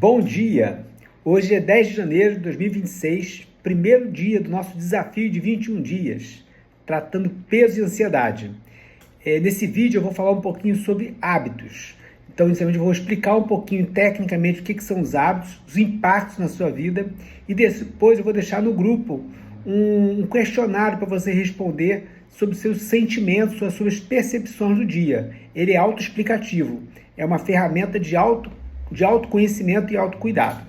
Bom dia! Hoje é 10 de janeiro de 2026, primeiro dia do nosso desafio de 21 dias, tratando peso e ansiedade. Nesse vídeo eu vou falar um pouquinho sobre hábitos. Então, inicialmente eu vou explicar um pouquinho tecnicamente o que são os hábitos, os impactos na sua vida, e depois eu vou deixar no grupo um questionário para você responder sobre seus sentimentos, sobre as suas percepções do dia. Ele é autoexplicativo, é uma ferramenta de autoconhecimento e autocuidado.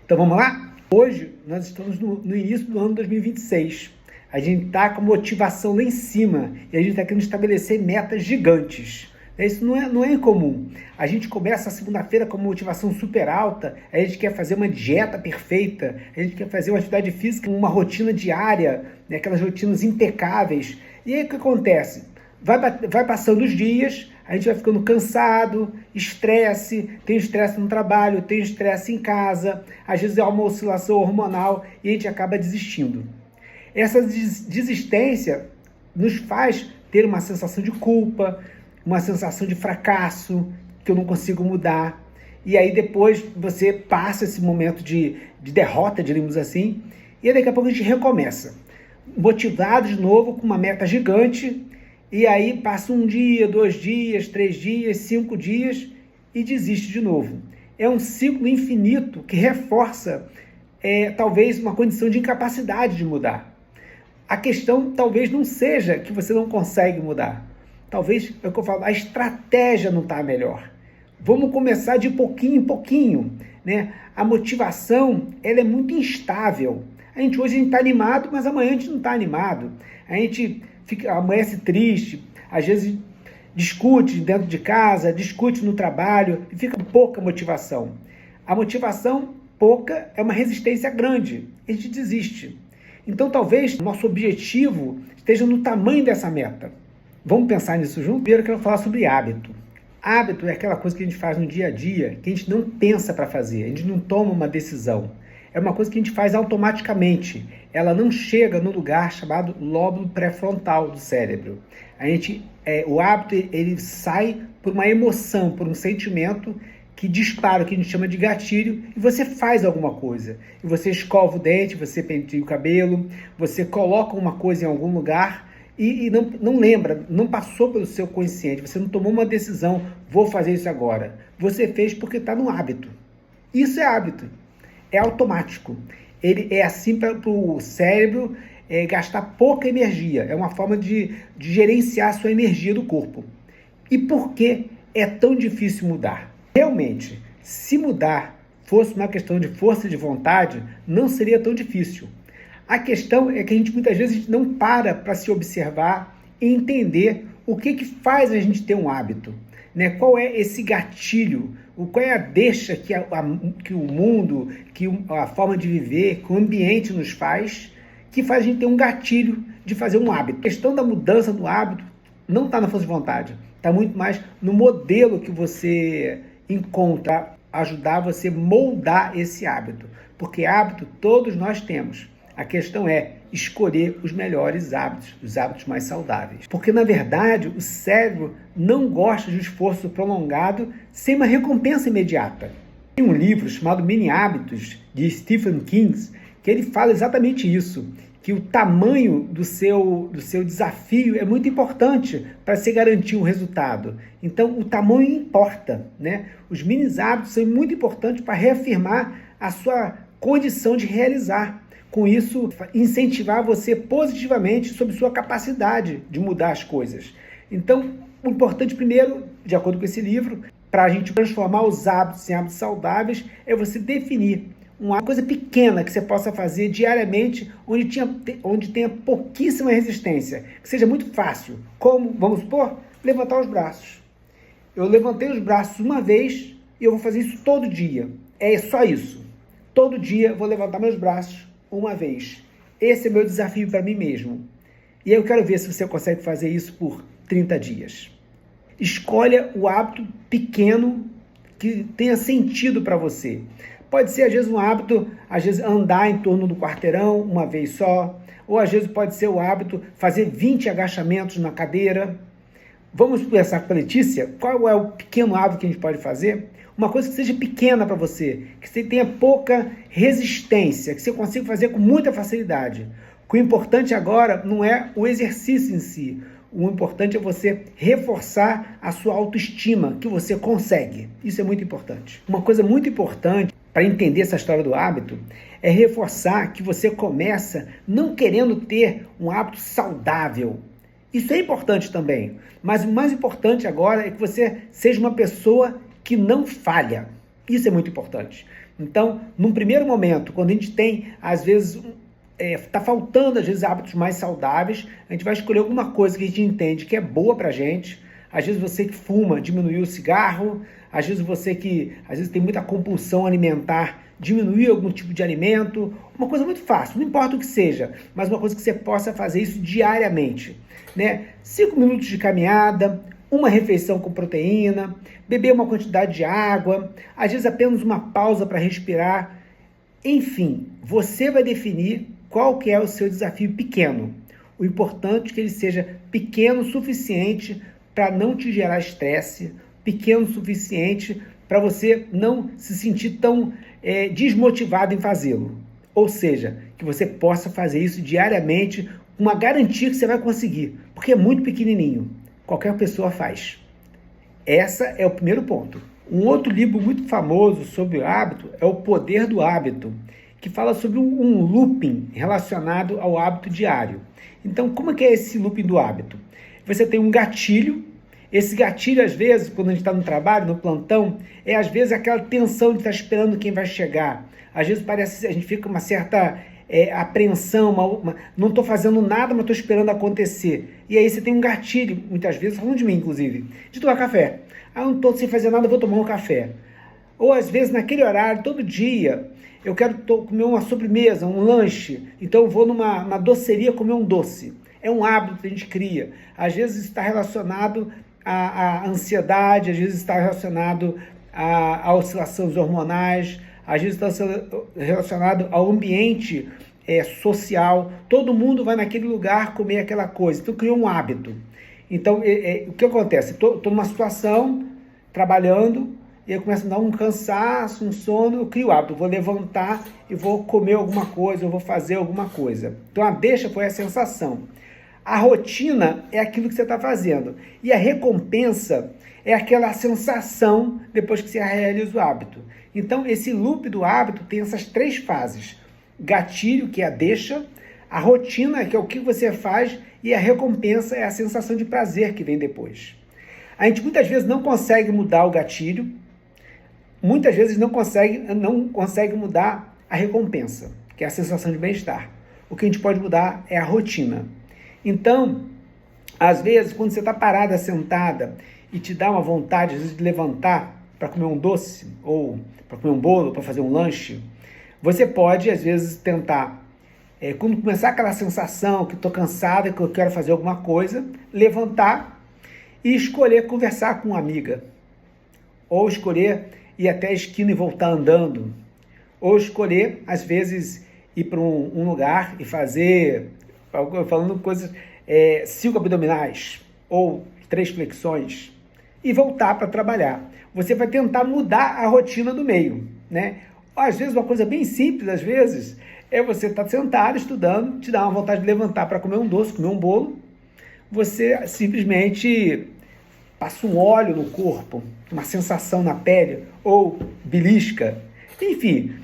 Então vamos lá? Hoje nós estamos no início do ano 2026. A gente está com motivação lá em cima e a gente está querendo estabelecer metas gigantes. Isso não é incomum. A gente começa a segunda-feira com motivação super alta, a gente quer fazer uma dieta perfeita, a gente quer fazer uma atividade física, uma rotina diária, né, aquelas rotinas impecáveis. E aí o que acontece? Vai passando os dias, a gente vai ficando cansado, estresse, tem estresse no trabalho, tem estresse em casa, às vezes é uma oscilação hormonal e a gente acaba desistindo. Essa desistência nos faz ter uma sensação de culpa, uma sensação de fracasso, que eu não consigo mudar. E aí depois você passa esse momento de derrota, diríamos assim, e aí daqui a pouco a gente recomeça. Motivado de novo, com uma meta gigante, e aí passa um dia, 2 dias, 3 dias, 5 dias e desiste de novo. É um ciclo infinito que reforça talvez uma condição de incapacidade de mudar. A questão talvez não seja que você não consegue mudar. Talvez, é o que eu falo, a estratégia não está melhor. Vamos começar de pouquinho em pouquinho, né? A motivação, ela é muito instável. Hoje a gente está animado, mas amanhã a gente não está animado. A gente amanhece triste, às vezes discute dentro de casa, discute no trabalho e fica pouca motivação. A motivação pouca é uma resistência grande, a gente desiste. Então talvez nosso objetivo esteja no tamanho dessa meta. Vamos pensar nisso junto? Primeiro eu quero falar sobre hábito. Hábito é aquela coisa que a gente faz no dia a dia, que a gente não pensa para fazer, a gente não toma uma decisão. É uma coisa que a gente faz automaticamente. Ela não chega no lugar chamado lóbulo pré-frontal do cérebro. O hábito ele sai por uma emoção, por um sentimento que dispara, que a gente chama de gatilho, e você faz alguma coisa. E você escova o dente, você penteia o cabelo, você coloca uma coisa em algum lugar e não lembra, não passou pelo seu consciente, você não tomou uma decisão, vou fazer isso agora. Você fez porque está no hábito. Isso é hábito. É automático. Ele é assim para o cérebro gastar pouca energia. É uma forma de gerenciar a sua energia do corpo. E por que é tão difícil mudar? Realmente, se mudar fosse uma questão de força de vontade, não seria tão difícil. A questão é que a gente muitas vezes não para se observar e entender o que faz a gente ter um hábito. Né? Qual é esse gatilho? Qual é a deixa que o mundo, que a forma de viver, que o ambiente nos faz, que faz a gente ter um gatilho de fazer um hábito? A questão da mudança do hábito não está na força de vontade, está muito mais no modelo que você encontra, ajudar você a moldar esse hábito. Porque hábito todos nós temos. A questão é escolher os melhores hábitos, os hábitos mais saudáveis. Porque, na verdade, o cérebro não gosta de um esforço prolongado sem uma recompensa imediata. Tem um livro chamado Mini Hábitos, de Stephen King, que ele fala exatamente isso, que o tamanho do seu desafio é muito importante para se garantir um resultado. Então, o tamanho importa, né? Os mini hábitos são muito importantes para reafirmar a sua condição de realizar. Com isso, incentivar você positivamente sobre sua capacidade de mudar as coisas. Então, o importante primeiro, de acordo com esse livro, para a gente transformar os hábitos em hábitos saudáveis, é você definir uma coisa pequena que você possa fazer diariamente, onde tenha pouquíssima resistência, que seja muito fácil. Como, vamos supor, levantar os braços. Eu levantei os braços uma vez e eu vou fazer isso todo dia. É só isso. Todo dia eu vou levantar meus braços uma vez. Esse é meu desafio para mim mesmo. E eu quero ver se você consegue fazer isso por 30 dias. Escolha o hábito pequeno que tenha sentido para você. Pode ser, às vezes, um hábito, às vezes, andar em torno do quarteirão uma vez só. Ou, às vezes, pode ser o hábito fazer 20 agachamentos na cadeira. Vamos conversar com a Letícia? Qual é o pequeno hábito que a gente pode fazer? uma coisa que seja pequena para você, que você tenha pouca resistência, que você consiga fazer com muita facilidade. O importante agora não é o exercício em si, o importante é você reforçar a sua autoestima, que você consegue. Isso é muito importante. Uma coisa muito importante para entender essa história do hábito é reforçar que você começa não querendo ter um hábito saudável. Isso é importante também, mas o mais importante agora é que você seja uma pessoa que não falha. Isso é muito importante. Então, num primeiro momento, quando a gente tem, às vezes, está faltando, às vezes, hábitos mais saudáveis, a gente vai escolher alguma coisa que a gente entende que é boa pra gente. Às vezes você que fuma, diminuir o cigarro. Às vezes você que, às vezes, tem muita compulsão alimentar, diminuir algum tipo de alimento. Uma coisa muito fácil, não importa o que seja, mas uma coisa que você possa fazer isso diariamente, né? 5 minutos de caminhada, uma refeição com proteína, beber uma quantidade de água, às vezes apenas uma pausa para respirar. Enfim, você vai definir qual que é o seu desafio pequeno. O importante é que ele seja pequeno o suficiente para não te gerar estresse, pequeno o suficiente para você não se sentir tão desmotivado em fazê-lo. Ou seja, que você possa fazer isso diariamente com uma garantia que você vai conseguir, porque é muito pequenininho. Qualquer pessoa faz. Esse é o primeiro ponto. Um outro livro muito famoso sobre o hábito é O Poder do Hábito, que fala sobre um looping relacionado ao hábito diário. Então, como é que é esse looping do hábito? Você tem um gatilho. Esse gatilho, às vezes, quando a gente está no trabalho, no plantão, às vezes aquela tensão de estar esperando quem vai chegar. Às vezes parece, a gente fica com uma certa apreensão, não estou fazendo nada, mas estou esperando acontecer. E aí você tem um gatilho, muitas vezes, falando de mim, inclusive, de tomar café. Eu não estou sem fazer nada, vou tomar um café. Ou às vezes, naquele horário, todo dia, eu quero comer uma sobremesa, um lanche, então eu vou numa doceria comer um doce. É um hábito que a gente cria. Às vezes está relacionado à ansiedade, às vezes está relacionado a oscilações hormonais, às vezes está relacionado ao ambiente social. Todo mundo vai naquele lugar comer aquela coisa. Então, criou um hábito. Então, o que acontece? Estou numa situação, trabalhando, e eu começo a dar um cansaço, um sono, eu crio o hábito. Eu vou levantar e vou comer alguma coisa, eu vou fazer alguma coisa. Então, a deixa foi a sensação. A rotina é aquilo que você está fazendo. E a recompensa é aquela sensação depois que você realiza o hábito. Então, esse loop do hábito tem essas 3 fases. Gatilho, que é a deixa, a rotina, que é o que você faz, e a recompensa é a sensação de prazer que vem depois. A gente muitas vezes não consegue mudar o gatilho, muitas vezes não consegue mudar a recompensa, que é a sensação de bem-estar. O que a gente pode mudar é a rotina. Então, às vezes, quando você está parada, sentada, e te dá uma vontade, às vezes, de levantar para comer um doce, ou para comer um bolo, para fazer um lanche, você pode, às vezes, tentar, quando começar aquela sensação que estou cansada, que eu quero fazer alguma coisa, levantar e escolher conversar com uma amiga, ou escolher ir até a esquina e voltar andando, ou escolher, às vezes, ir para um lugar e fazer, falando coisas, 5 abdominais, ou 3 flexões, e voltar para trabalhar. Você vai tentar mudar a rotina do meio, né? Às vezes, uma coisa bem simples, às vezes, é você estar sentado, estudando, te dá uma vontade de levantar para comer um doce, comer um bolo, você simplesmente passa um óleo no corpo, uma sensação na pele, ou belisca. Enfim,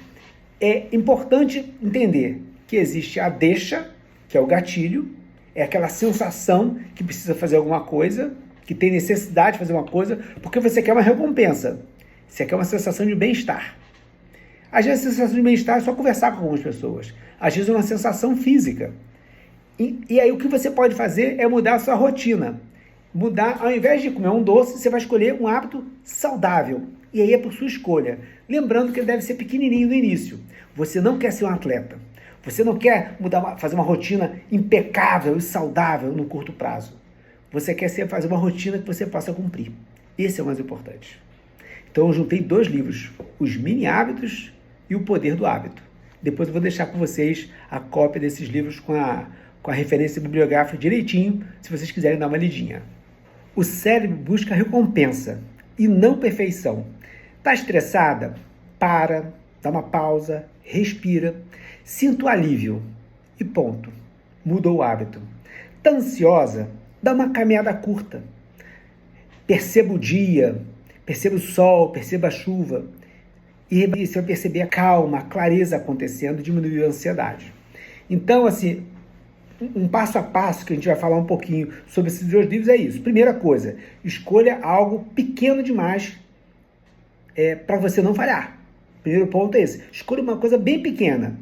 é importante entender que existe a deixa, que é o gatilho, é aquela sensação que precisa fazer alguma coisa, que tem necessidade de fazer uma coisa, porque você quer uma recompensa, você quer uma sensação de bem-estar. Às vezes a sensação de bem-estar é só conversar com algumas pessoas, às vezes é uma sensação física. E aí o que você pode fazer é mudar a sua rotina. Mudar, ao invés de comer um doce, você vai escolher um hábito saudável. E aí é por sua escolha. Lembrando que ele deve ser pequenininho no início. Você não quer ser um atleta. Você não quer fazer uma rotina impecável e saudável no curto prazo. Você quer fazer uma rotina que você possa cumprir. Esse é o mais importante. Então eu juntei 2 livros, Os Mini Hábitos e O Poder do Hábito. Depois eu vou deixar com vocês a cópia desses livros com a referência bibliográfica direitinho, se vocês quiserem dar uma lidinha. O cérebro busca recompensa e não perfeição. Tá estressada? Para, dá uma pausa, respira, sinta o alívio e ponto. Mudou o hábito. Tá ansiosa? Dá uma caminhada curta. Perceba o dia, perceba o sol, perceba a chuva. E você vai perceber a calma, a clareza acontecendo, diminuiu a ansiedade. Então, assim, um passo a passo que a gente vai falar um pouquinho sobre esses dois livros é isso. Primeira coisa, escolha algo pequeno demais para você não falhar. Primeiro ponto é esse. Escolha uma coisa bem pequena.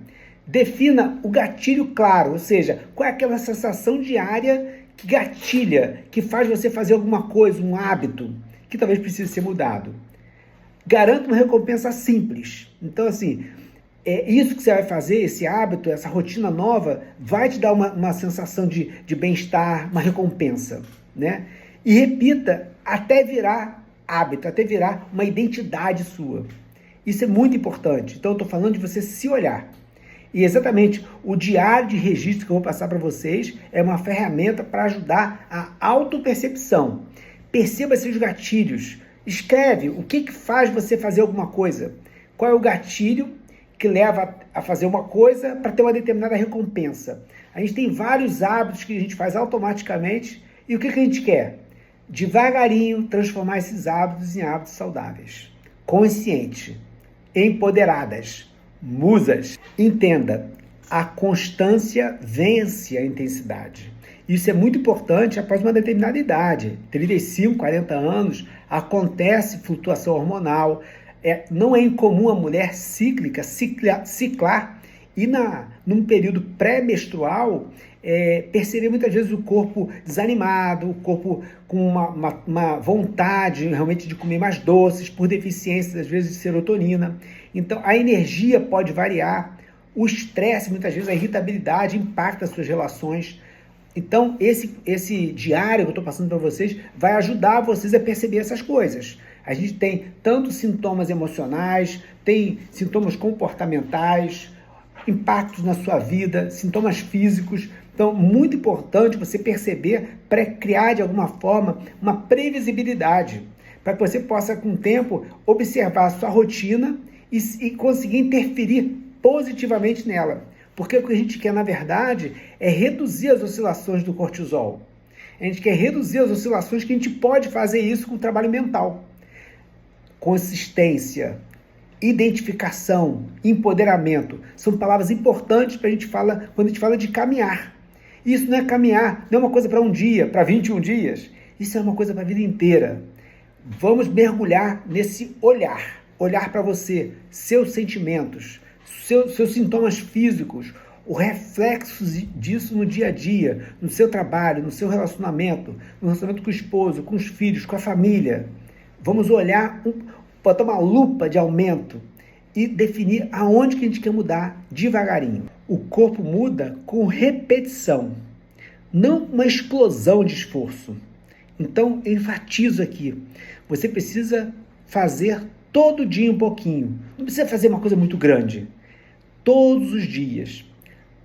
Defina o gatilho claro, ou seja, qual é aquela sensação diária que gatilha, que faz você fazer alguma coisa, um hábito, que talvez precise ser mudado. Garanta uma recompensa simples. Então, assim, isso que você vai fazer, esse hábito, essa rotina nova, vai te dar uma sensação de bem-estar, uma recompensa, né? E repita até virar hábito, até virar uma identidade sua. Isso é muito importante. Então, eu estou falando de você se olhar. E exatamente, o diário de registro que eu vou passar para vocês é uma ferramenta para ajudar a autopercepção. Perceba seus gatilhos. Escreve o que faz você fazer alguma coisa. Qual é o gatilho que leva a fazer uma coisa para ter uma determinada recompensa. A gente tem vários hábitos que a gente faz automaticamente e o que a gente quer? Devagarinho transformar esses hábitos em hábitos saudáveis. Consciente, empoderadas, musas. Entenda, a constância vence a intensidade. Isso é muito importante após uma determinada idade. 35, 40 anos, acontece flutuação hormonal. Não é incomum a mulher ciclar e num período pré-menstrual perceber muitas vezes o corpo desanimado, o corpo com uma vontade realmente de comer mais doces, por deficiência às vezes de serotonina. Então a energia pode variar, o estresse, muitas vezes a irritabilidade impacta as suas relações. Então esse diário que eu estou passando para vocês vai ajudar vocês a perceber essas coisas. A gente tem tanto sintomas emocionais, tem sintomas comportamentais, impactos na sua vida, sintomas físicos. Então, muito importante você perceber, para criar de alguma forma uma previsibilidade, para que você possa, com o tempo, observar a sua rotina e conseguir interferir positivamente nela. Porque o que a gente quer, na verdade, é reduzir as oscilações do cortisol. A gente quer reduzir as oscilações, que a gente pode fazer isso com o trabalho mental. Consistência, identificação, empoderamento, são palavras importantes quando a gente fala de caminhar. Isso não é caminhar, não é uma coisa para um dia, para 21 dias, isso é uma coisa para a vida inteira. Vamos mergulhar nesse olhar para você, seus sentimentos, seus sintomas físicos, o reflexo disso no dia a dia, no seu trabalho, no seu relacionamento, no relacionamento com o esposo, com os filhos, com a família. Vamos olhar, botar uma lupa de aumento e definir aonde que a gente quer mudar devagarinho. O corpo muda com repetição, não uma explosão de esforço. Então, eu enfatizo aqui, você precisa fazer todo dia um pouquinho. Não precisa fazer uma coisa muito grande. Todos os dias.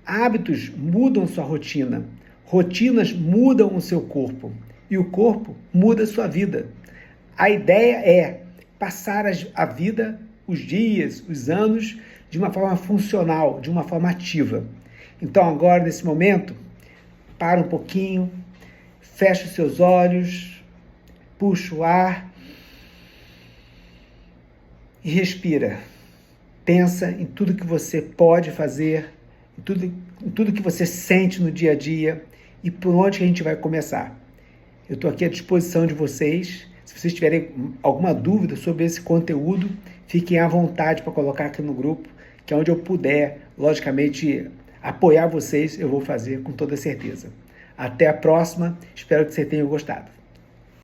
Hábitos mudam sua rotina. Rotinas mudam o seu corpo. E o corpo muda a sua vida. A ideia é passar a vida, os dias, os anos, de uma forma funcional, de uma forma ativa. Então agora, nesse momento, para um pouquinho, fecha os seus olhos, puxa o ar e respira. Pensa em tudo que você pode fazer, em tudo que você sente no dia a dia e por onde que a gente vai começar. Eu estou aqui à disposição de vocês. Se vocês tiverem alguma dúvida sobre esse conteúdo, fiquem à vontade para colocar aqui no grupo, que é onde eu puder, logicamente, apoiar vocês, eu vou fazer com toda certeza. Até a próxima, espero que vocês tenham gostado.